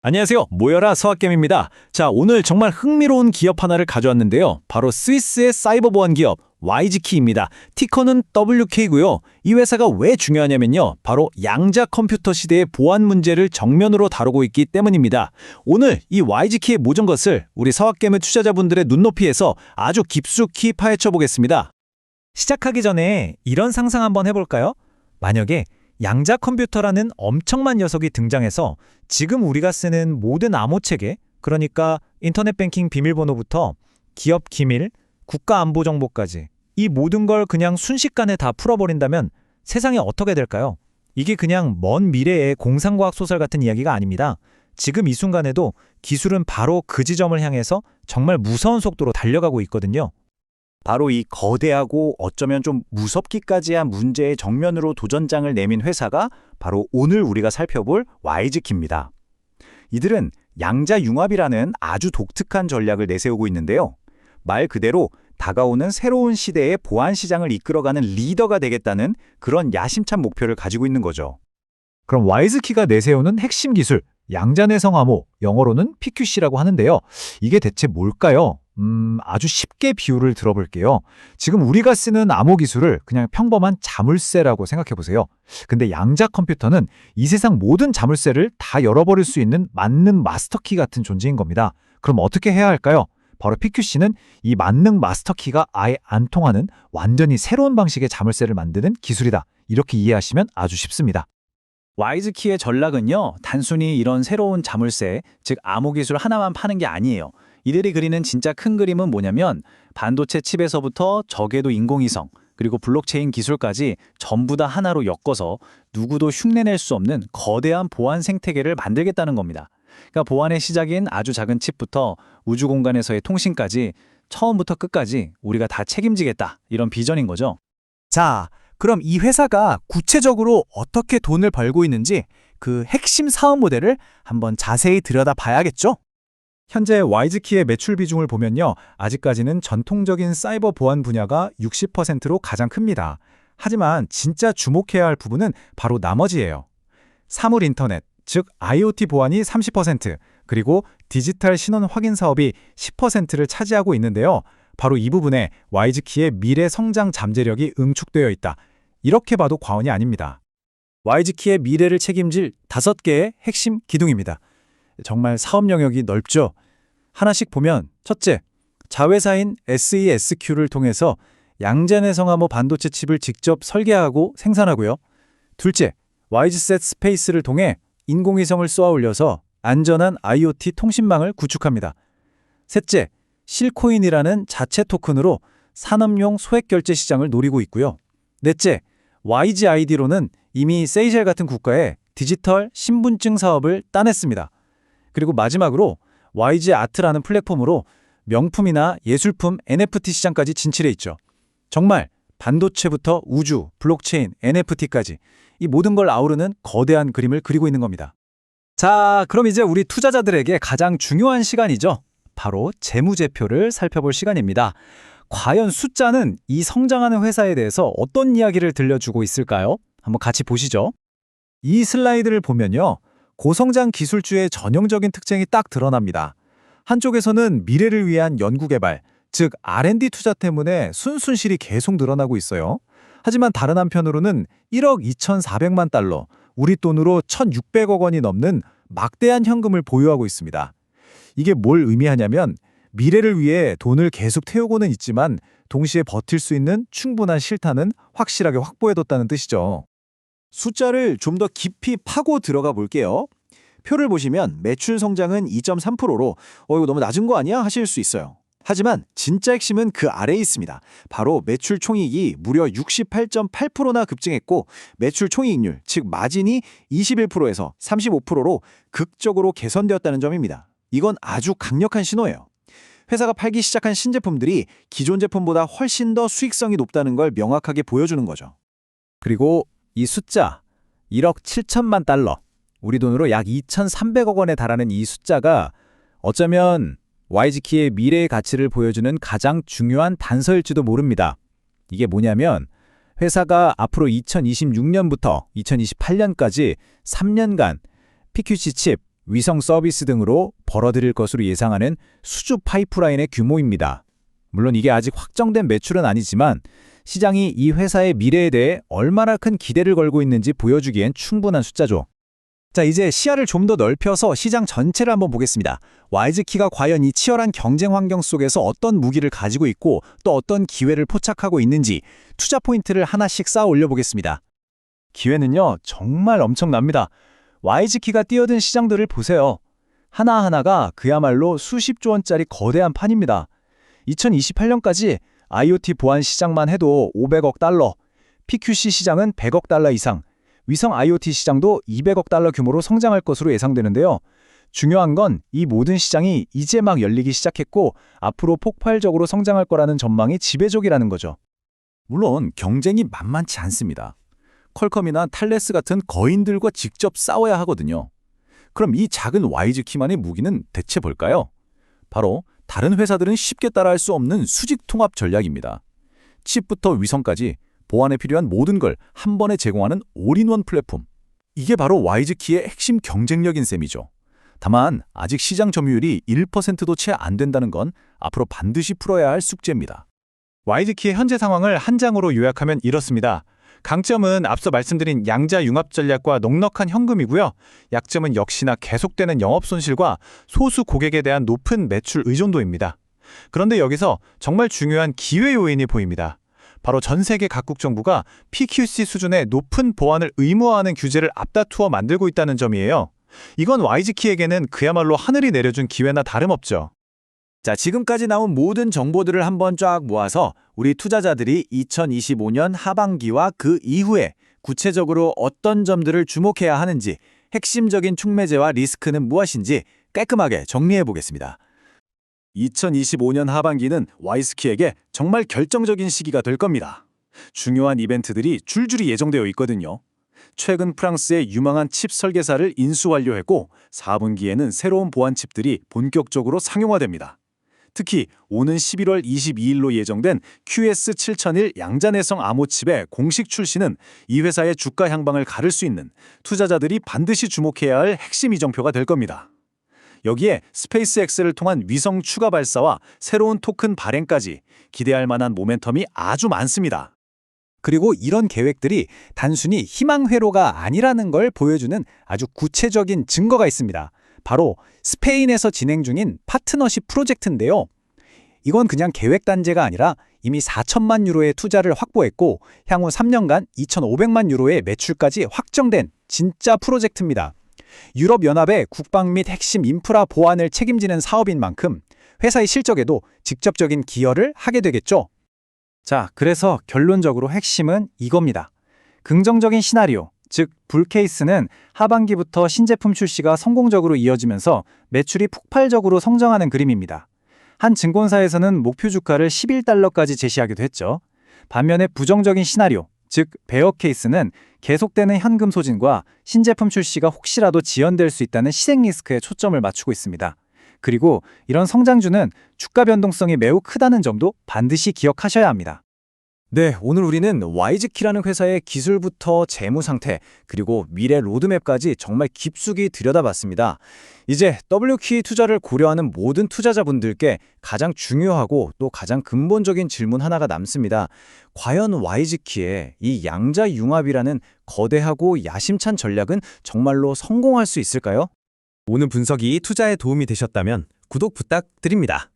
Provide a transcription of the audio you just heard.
안녕하세요. 모여라 서학겜입니다. 자, 오늘 정말 흥미로운 기업 하나를 가져왔는데요. 바로 스위스의 사이버 보안 기업 YGK입니다. 티커는 WK고요. 이 회사가 왜 중요하냐면요. 바로 양자 컴퓨터 시대의 보안 문제를 정면으로 다루고 있기 때문입니다. 오늘 이 YGK의 모든 것을 우리 서학겜의 투자자분들의 눈높이에서 아주 깊숙이 파헤쳐 보겠습니다. 시작하기 전에 이런 상상 한번 해볼까요? 만약에 양자 컴퓨터라는 엄청난 녀석이 등장해서 지금 우리가 쓰는 모든 암호체계, 그러니까 인터넷 뱅킹 비밀번호부터 기업 기밀, 국가 안보 정보까지 이 모든 걸 그냥 순식간에 다 풀어버린다면 세상이 어떻게 될까요? 이게 그냥 먼 미래의 공상과학 소설 같은 이야기가 아닙니다. 지금 이 순간에도 기술은 바로 그 지점을 향해서 정말 무서운 속도로 달려가고 있거든요. 바로 이 거대하고 어쩌면 좀 무섭기까지 한 문제의 정면으로 도전장을 내민 회사가 바로 오늘 우리가 살펴볼 YGK입니다. 이들은 양자융합이라는 아주 독특한 전략을 내세우고 있는데요. 말 그대로 다가오는 새로운 시대의 보안 시장을 이끌어가는 리더가 되겠다는 그런 야심찬 목표를 가지고 있는 거죠. 그럼 YGK가 내세우는 핵심 기술, 양자내성 암호, 영어로는 PQC라고 하는데요. 이게 대체 뭘까요? 아주 쉽게 비유를 들어볼게요. 지금 우리가 쓰는 암호 기술을 그냥 평범한 자물쇠라고 생각해 보세요. 근데 양자 컴퓨터는 이 세상 모든 자물쇠를 다 열어버릴 수 있는 만능 마스터키 같은 존재인 겁니다. 그럼 어떻게 해야 할까요? 바로 PQC는 이 만능 마스터키가 아예 안 통하는 완전히 새로운 방식의 자물쇠를 만드는 기술이다. 이렇게 이해하시면 아주 쉽습니다. YGK의 전략은요, 단순히 이런 새로운 자물쇠, 즉 암호 기술 하나만 파는 게 아니에요. 이들이 그리는 진짜 큰 그림은 뭐냐면 반도체 칩에서부터 저궤도 인공위성, 그리고 블록체인 기술까지 전부 다 하나로 엮어서 누구도 흉내낼 수 없는 거대한 보안 생태계를 만들겠다는 겁니다. 그러니까 보안의 시작인 아주 작은 칩부터 우주 공간에서의 통신까지 처음부터 끝까지 우리가 다 책임지겠다, 이런 비전인 거죠. 자, 그럼 이 회사가 구체적으로 어떻게 돈을 벌고 있는지 그 핵심 사업 모델을 한번 자세히 들여다봐야겠죠? 현재 YGK의 매출 비중을 보면요. 아직까지는 전통적인 사이버 보안 분야가 60%로 가장 큽니다. 하지만 진짜 주목해야 할 부분은 바로 나머지예요. 사물 인터넷, 즉 IoT 보안이 30%, 그리고 디지털 신원 확인 사업이 10%를 차지하고 있는데요. 바로 이 부분에 YGK의 미래 성장 잠재력이 응축되어 있다. 이렇게 봐도 과언이 아닙니다. YGK의 미래를 책임질 5개의 핵심 기둥입니다. 정말 사업 영역이 넓죠. 하나씩 보면 첫째, 자회사인 SESQ를 통해서 양자내성 암호 반도체 칩을 직접 설계하고 생산하고요. 둘째, YGSat 스페이스를 통해 인공위성을 쏘아 올려서 안전한 IoT 통신망을 구축합니다. 셋째, 실코인이라는 자체 토큰으로 산업용 소액 결제 시장을 노리고 있고요. 넷째, YGID로는 이미 세이셸 같은 국가에 디지털 신분증 사업을 따냈습니다. 그리고 마지막으로 YG 아트라는 플랫폼으로 명품이나 예술품 NFT 시장까지 진출해 있죠. 정말 반도체부터 우주, 블록체인, NFT까지 이 모든 걸 아우르는 거대한 그림을 그리고 있는 겁니다. 자, 그럼 이제 우리 투자자들에게 가장 중요한 시간이죠. 바로 재무제표를 살펴볼 시간입니다. 과연 숫자는 이 성장하는 회사에 대해서 어떤 이야기를 들려주고 있을까요? 한번 같이 보시죠. 이 슬라이드를 보면요. 고성장 기술주의 전형적인 특징이 딱 드러납니다. 한쪽에서는 미래를 위한 연구개발, 즉 R&D 투자 때문에 순순실이 계속 늘어나고 있어요. 하지만 다른 한편으로는 1억 2,400만 달러, 우리 돈으로 1,600억 원이 넘는 막대한 현금을 보유하고 있습니다. 이게 뭘 의미하냐면 미래를 위해 돈을 계속 태우고는 있지만 동시에 버틸 수 있는 충분한 실탄은 확실하게 확보해뒀다는 뜻이죠. 숫자를 좀 더 깊이 파고 들어가 볼게요. 표를 보시면 매출 성장은 2.3%로 이거 너무 낮은 거 아니야? 하실 수 있어요. 하지만 진짜 핵심은 그 아래에 있습니다. 바로 매출 총이익이 무려 68.8%나 급증했고 매출 총이익률, 즉 마진이 21%에서 35%로 극적으로 개선되었다는 점입니다. 이건 아주 강력한 신호예요. 회사가 팔기 시작한 신제품들이 기존 제품보다 훨씬 더 수익성이 높다는 걸 명확하게 보여주는 거죠. 그리고 이 숫자 1억 7천만 달러, 우리 돈으로 약 2,300억 원에 달하는 이 숫자가 어쩌면 YGK의 미래의 가치를 보여주는 가장 중요한 단서일지도 모릅니다. 이게 뭐냐면 회사가 앞으로 2026년부터 2028년까지 3년간 PQC 칩, 위성 서비스 등으로 벌어들일 것으로 예상하는 수주 파이프라인의 규모입니다. 물론 이게 아직 확정된 매출은 아니지만 시장이 이 회사의 미래에 대해 얼마나 큰 기대를 걸고 있는지 보여주기엔 충분한 숫자죠. 자, 이제 시야를 좀 더 넓혀서 시장 전체를 한번 보겠습니다. 와이즈키가 과연 이 치열한 경쟁 환경 속에서 어떤 무기를 가지고 있고 또 어떤 기회를 포착하고 있는지 투자 포인트를 하나씩 쌓아 올려보겠습니다. 기회는요, 정말 엄청납니다. 와이즈키가 뛰어든 시장들을 보세요. 하나하나가 그야말로 수십조 원짜리 거대한 판입니다. 2028년까지 IoT 보안 시장만 해도 500억 달러, PQC 시장은 100억 달러 이상, 위성 IoT 시장도 200억 달러 규모로 성장할 것으로 예상되는데요. 중요한 건 이 모든 시장이 이제 막 열리기 시작했고 앞으로 폭발적으로 성장할 거라는 전망이 지배적이라는 거죠. 물론 경쟁이 만만치 않습니다. 퀄컴이나 탈레스 같은 거인들과 직접 싸워야 하거든요. 그럼 이 작은 와이즈키만의 무기는 대체 뭘까요? 바로 다른 회사들은 쉽게 따라할 수 없는 수직 통합 전략입니다. 칩부터 위성까지 보안에 필요한 모든 걸 한 번에 제공하는 올인원 플랫폼. 이게 바로 와이즈키의 핵심 경쟁력인 셈이죠. 다만 아직 시장 점유율이 1%도 채 안 된다는 건 앞으로 반드시 풀어야 할 숙제입니다. 와이즈키의 현재 상황을 한 장으로 요약하면 이렇습니다. 강점은 앞서 말씀드린 양자 융합 전략과 넉넉한 현금이고요. 약점은 역시나 계속되는 영업 손실과 소수 고객에 대한 높은 매출 의존도입니다. 그런데 여기서 정말 중요한 기회 요인이 보입니다. 바로 전 세계 각국 정부가 PQC 수준의 높은 보안을 의무화하는 규제를 앞다투어 만들고 있다는 점이에요. 이건 와이즈키에게는 그야말로 하늘이 내려준 기회나 다름없죠. 자, 지금까지 나온 모든 정보들을 한번 쫙 모아서 우리 투자자들이 2025년 하반기와 그 이후에 구체적으로 어떤 점들을 주목해야 하는지, 핵심적인 촉매제와 리스크는 무엇인지 깔끔하게 정리해 보겠습니다. 2025년 하반기는 와이즈키에게 정말 결정적인 시기가 될 겁니다. 중요한 이벤트들이 줄줄이 예정되어 있거든요. 최근 프랑스의 유망한 칩 설계사를 인수 완료했고 4분기에는 새로운 보안 칩들이 본격적으로 상용화됩니다. 특히 오는 11월 22일로 예정된 QS7001 양자내성 암호 칩의 공식 출시는 이 회사의 주가 향방을 가를 수 있는 투자자들이 반드시 주목해야 할 핵심 이정표가 될 겁니다. 여기에 스페이스X를 통한 위성 추가 발사와 새로운 토큰 발행까지 기대할 만한 모멘텀이 아주 많습니다. 그리고 이런 계획들이 단순히 희망회로가 아니라는 걸 보여주는 아주 구체적인 증거가 있습니다. 바로 스페인에서 진행 중인 파트너십 프로젝트인데요. 이건 그냥 계획 단계가 아니라 이미 4천만 유로의 투자를 확보했고 향후 3년간 2,500만 유로의 매출까지 확정된 진짜 프로젝트입니다. 유럽연합의 국방 및 핵심 인프라 보안을 책임지는 사업인 만큼 회사의 실적에도 직접적인 기여를 하게 되겠죠. 자, 그래서 결론적으로 핵심은 이겁니다. 긍정적인 시나리오, 즉 불케이스는 하반기부터 신제품 출시가 성공적으로 이어지면서 매출이 폭발적으로 성장하는 그림입니다. 한 증권사에서는 목표 주가를 11달러까지 제시하기도 했죠. 반면에 부정적인 시나리오, 즉 베어 케이스는 계속되는 현금 소진과 신제품 출시가 혹시라도 지연될 수 있다는 시생 리스크에 초점을 맞추고 있습니다. 그리고 이런 성장주는 주가 변동성이 매우 크다는 점도 반드시 기억하셔야 합니다. 네, 오늘 우리는 와이즈키라는 회사의 기술부터 재무 상태, 그리고 미래 로드맵까지 정말 깊숙이 들여다봤습니다. 이제 W키 투자를 고려하는 모든 투자자분들께 가장 중요하고 또 가장 근본적인 질문 하나가 남습니다. 과연 와이즈키의 이 양자 융합이라는 거대하고 야심찬 전략은 정말로 성공할 수 있을까요? 오늘 분석이 투자에 도움이 되셨다면 구독 부탁드립니다.